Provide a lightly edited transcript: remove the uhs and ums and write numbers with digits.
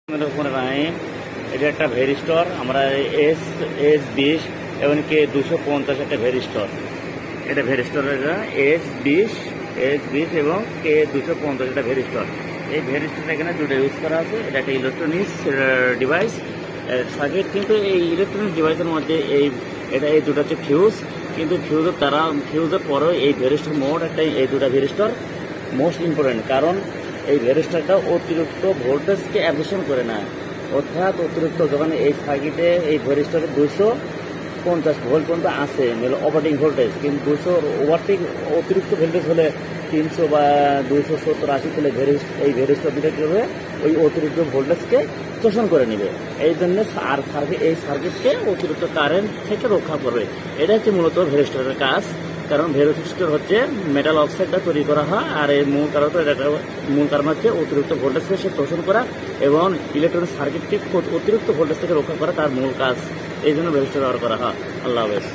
রাহিম, এটা একটা ভেরিস্টর। আমরা S20 এবং K250 একটা ভেরিস্টর। এটা ভেরিস্টরের S20 এবং K250 এটা ভেরিস্টর। এই ভেরিস্টরটা এখানে দুটো ইউজ করা আছে। এটা একটা ইলেকট্রনিক্স ডিভাইস সার্কিট, কিন্তু এই ইলেকট্রনিক্স ডিভাইসের মধ্যে এই দুটো হচ্ছে ফিউজ, কিন্তু ফিউজের পরেও এই ভেরিস্টর মোড একটা, এই দুটা ভেরিস্টর মোস্ট ইম্পর্টেন্ট, কারণ এই ভেরিস্টরটা অতিরিক্ত ভোল্টেজকে অ্যাবজর্পশন করে না। অর্থাৎ অতিরিক্ত যখন এই সার্কিটে এই ভেরিস্টরে 250 ভোল্ট পর্যন্ত আছে অপারেটিং ভোল্টেজ, কিন্তু 200 অতিরিক্ত ভোল্টেজ হলে 300 বা 270-80 হলে এই ভেরিস্টর দিকে কী হবে, ওই অতিরিক্ত ভোল্টেজকে শোষণ করে নেবে। এই জন্য এই সার্কিটকে অতিরিক্ত কারেন্ট থেকে রক্ষা করবে। এটা হচ্ছে মূলত ভেরিস্টরের কাজ। কারণ ভেরিস্টর হচ্ছে মেটাল অক্সাইডটা তৈরি করা হয়, আর এই মূল কারণ হচ্ছে অতিরিক্ত ভোল্টেজকে সে শোষণ করা এবং ইলেকট্রনিক সার্কিটকে অতিরিক্ত ভোল্টেজ থেকে রক্ষা করা তার মূল কাজ। এই জন্য ভেরিস্টর ব্যবহার করা হয়। আল্লাহ হাফেজ।